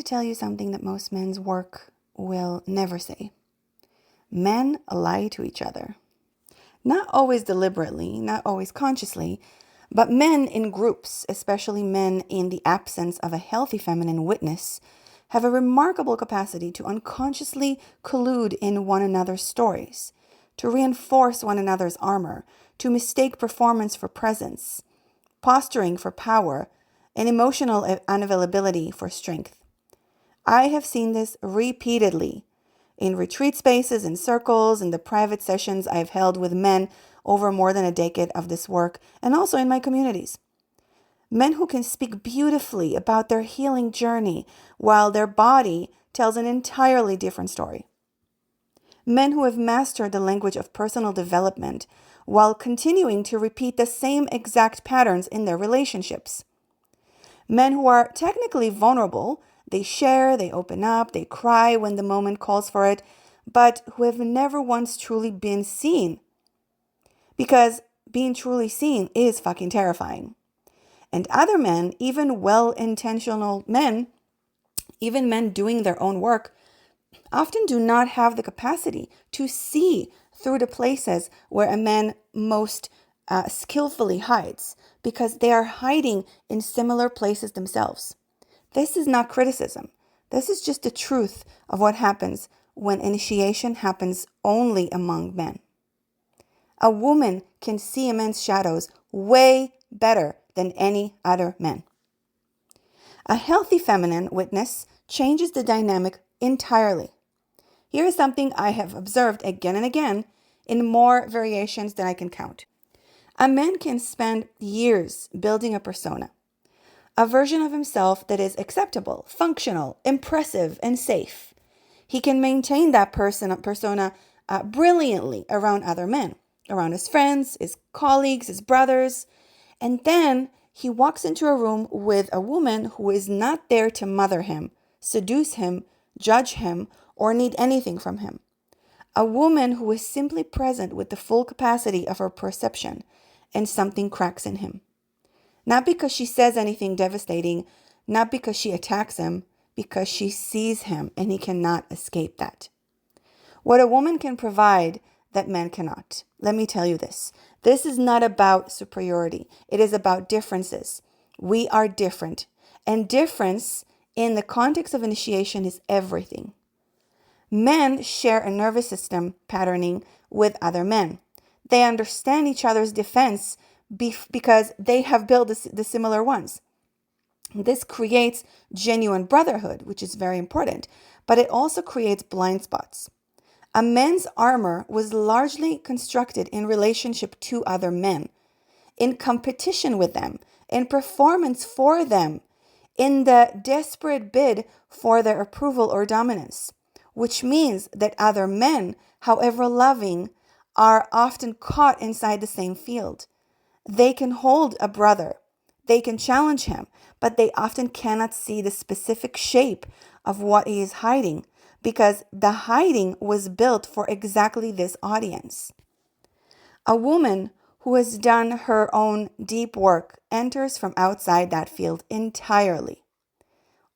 tell you something that most men's work will never say. Men lie to each other. Not always deliberately, not always consciously, but men in groups, especially men in the absence of a healthy feminine witness, have a remarkable capacity to unconsciously collude in one another's stories, to reinforce one another's armor, to mistake performance for presence, posturing for power, and emotional unavailability for strength. I have seen this repeatedly in retreat spaces, in circles, in the private sessions I've held with men over more than a decade of this work, and also in my communities. Men who can speak beautifully about their healing journey while their body tells an entirely different story. Men who have mastered the language of personal development while continuing to repeat the same exact patterns in their relationships. Men who are technically vulnerable, they share, they open up, they cry when the moment calls for it, but who have never once truly been seen. Because being truly seen is fucking terrifying. And other men, even well-intentional men, even men doing their own work, often do not have the capacity to see through the places where a man most skillfully hides, because they are hiding in similar places themselves. This is not criticism. This is just the truth of what happens when initiation happens only among men. A woman can see a man's shadows way better than any other man. A healthy feminine witness changes the dynamic entirely. Here is something I have observed again and again in more variations than I can count. A man can spend years building a persona, a version of himself that is acceptable, functional, impressive, and safe. He can maintain that persona brilliantly around other men, around his friends, his colleagues, his brothers. And then he walks into a room with a woman who is not there to mother him, seduce him, judge him, or need anything from him. A woman who is simply present with the full capacity of her perception, and something cracks in him. Not because she says anything devastating, not because she attacks him, because she sees him and he cannot escape that. What a woman can provide that men cannot. Let me tell you this. This is not about superiority. It is about differences. We are different. And difference in the context of initiation is everything. Men share a nervous system patterning with other men. They understand each other's defense because they have built the similar ones. This creates genuine brotherhood, which is very important, but it also creates blind spots. A man's armor was largely constructed in relationship to other men, in competition with them, in performance for them, in the desperate bid for their approval or dominance, which means that other men, however loving, are often caught inside the same field. They can hold a brother, they can challenge him, but they often cannot see the specific shape of what he is hiding, because the hiding was built for exactly this audience. A woman who has done her own deep work enters from outside that field entirely.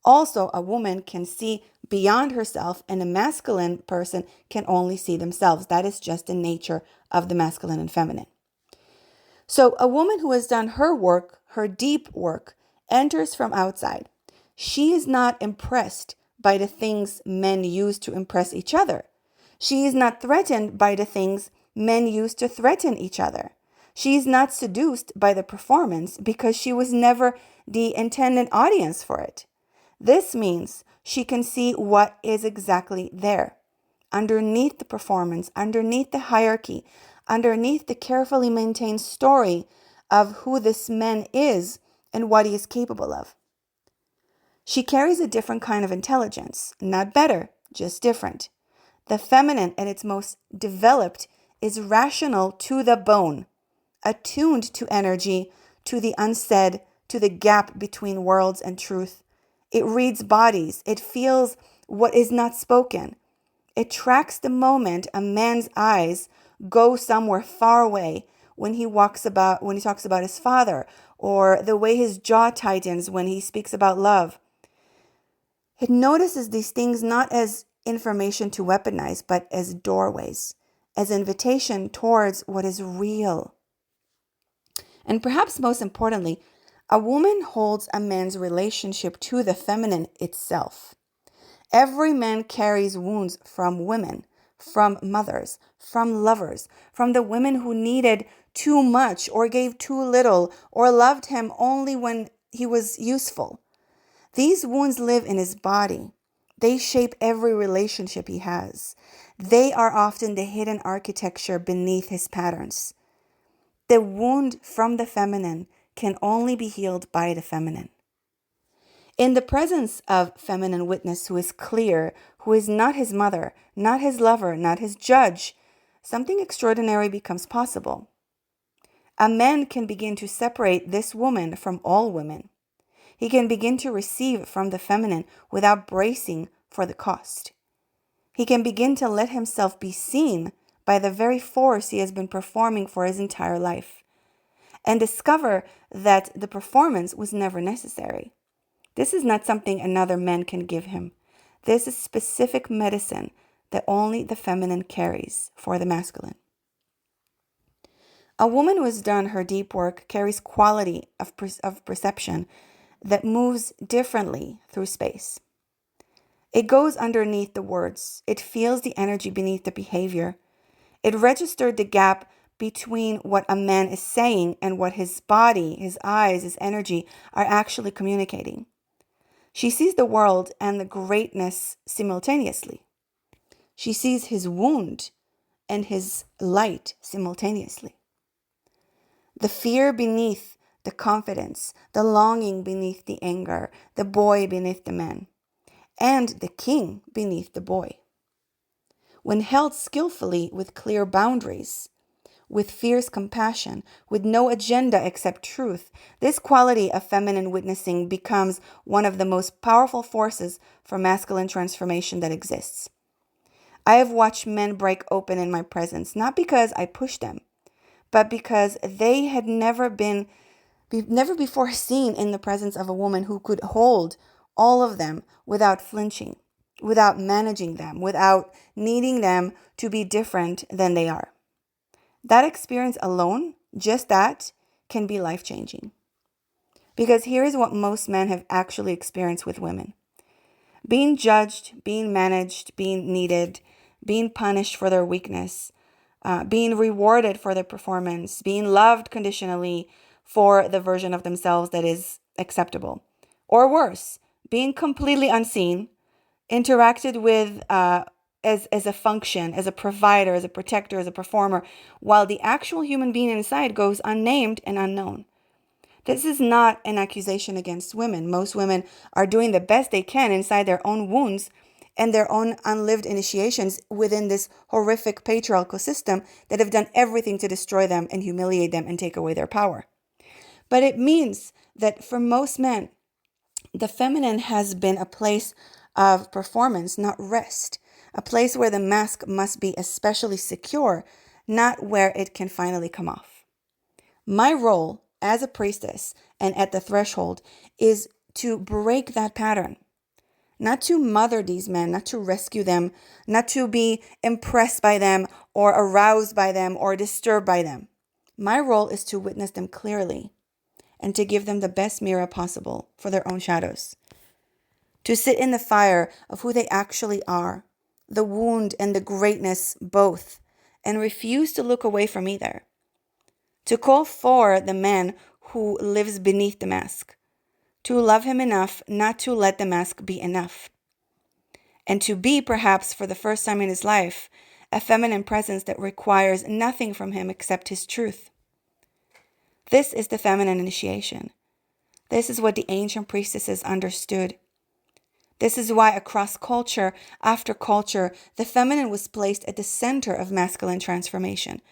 Also, a woman can see beyond herself, and a masculine person can only see themselves. That is just the nature of the masculine and feminine. So a woman who has done her work, her deep work, enters from outside. She is not impressed by the things men use to impress each other. She is not threatened by the things men use to threaten each other. She is not seduced by the performance because she was never the intended audience for it. This means she can see what is exactly there, underneath the performance, underneath the hierarchy, underneath the carefully maintained story of who this man is and what he is capable of. She carries a different kind of intelligence, not better, just different. The feminine at its most developed is rational to the bone, attuned to energy, to the unsaid, to the gap between worlds and truth. It reads bodies. It feels what is not spoken. It tracks the moment a man's eyes go somewhere far away when he talks about his father, or the way his jaw tightens when he speaks about love. It notices these things not as information to weaponize, but as doorways, as invitation towards what is real. And perhaps most importantly, a woman holds a man's relationship to the feminine itself. Every man carries wounds from women, from mothers, from lovers, from the women who needed too much or gave too little or loved him only when he was useful. These wounds live in his body. They shape every relationship he has. They are often the hidden architecture beneath his patterns. The wound from the feminine can only be healed by the feminine. In the presence of feminine witness who is clear, who is not his mother, not his lover, not his judge, something extraordinary becomes possible. A man can begin to separate this woman from all women. He can begin to receive from the feminine without bracing for the cost. He can begin to let himself be seen by the very force he has been performing for his entire life, and discover that the performance was never necessary. This is not something another man can give him. This is specific medicine that only the feminine carries for the masculine. A woman who has done her deep work carries quality of perception that moves differently through space. It goes underneath the words. It feels the energy beneath the behavior. It registered the gap between what a man is saying and what his body, his eyes, his energy are actually communicating. She sees the world and the greatness simultaneously. She sees his wound and his light simultaneously. The fear beneath the confidence, the longing beneath the anger, the boy beneath the man, and the king beneath the boy. When held skillfully with clear boundaries, with fierce compassion, with no agenda except truth, this quality of feminine witnessing becomes one of the most powerful forces for masculine transformation that exists. I have watched men break open in my presence, not because I pushed them, but because they had never before seen in the presence of a woman who could hold all of them without flinching, without managing them, without needing them to be different than they are. That experience alone, just that, can be life-changing. Because here is what most men have actually experienced with women. Being judged, being managed, being needed, being punished for their weakness, being rewarded for their performance, being loved conditionally for the version of themselves that is acceptable. Or worse, being completely unseen, interacted with as a function, as a provider, as a protector, as a performer, while the actual human being inside goes unnamed and unknown. This is not an accusation against women. Most women are doing the best they can inside their own wounds and their own unlived initiations within this horrific patriarchal system that have done everything to destroy them and humiliate them and take away their power. But it means that for most men, the feminine has been a place of performance, not rest. A place where the mask must be especially secure, not where it can finally come off. My role as a priestess and at the threshold is to break that pattern. Not to mother these men, not to rescue them, not to be impressed by them or aroused by them or disturbed by them. My role is to witness them clearly and to give them the best mirror possible for their own shadows. To sit in the fire of who they actually are, the wound and the greatness both, and refuse to look away from either. To call for the man who lives beneath the mask, to love him enough not to let the mask be enough, and to be, perhaps for the first time in his life, a feminine presence that requires nothing from him except his truth. This is the feminine initiation. This is what the ancient priestesses understood. This is why across culture after culture, the feminine was placed at the center of masculine transformation,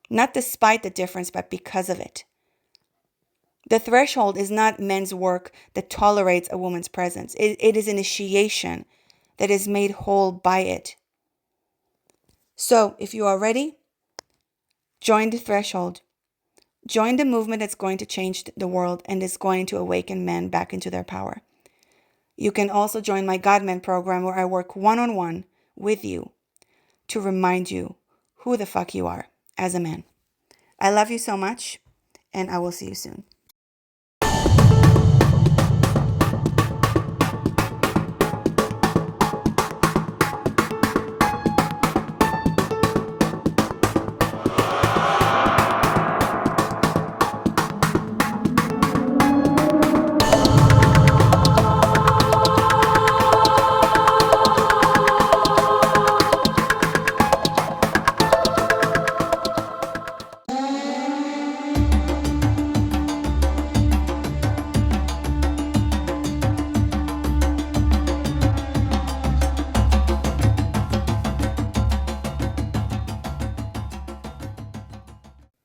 not despite the difference, but because of it. The threshold is not men's work that tolerates a woman's presence. It is initiation that is made whole by it. So, if you are ready, join the threshold. Join the movement that's going to change the world and is going to awaken men back into their power. You can also join my Godmen program where I work one-on-one with you to remind you who the fuck you are as a man. I love you so much, and I will see you soon.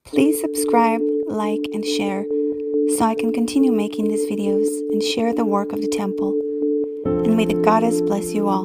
Please subscribe, like, and share so I can continue making these videos and share the work of the temple. And may the goddess bless you all.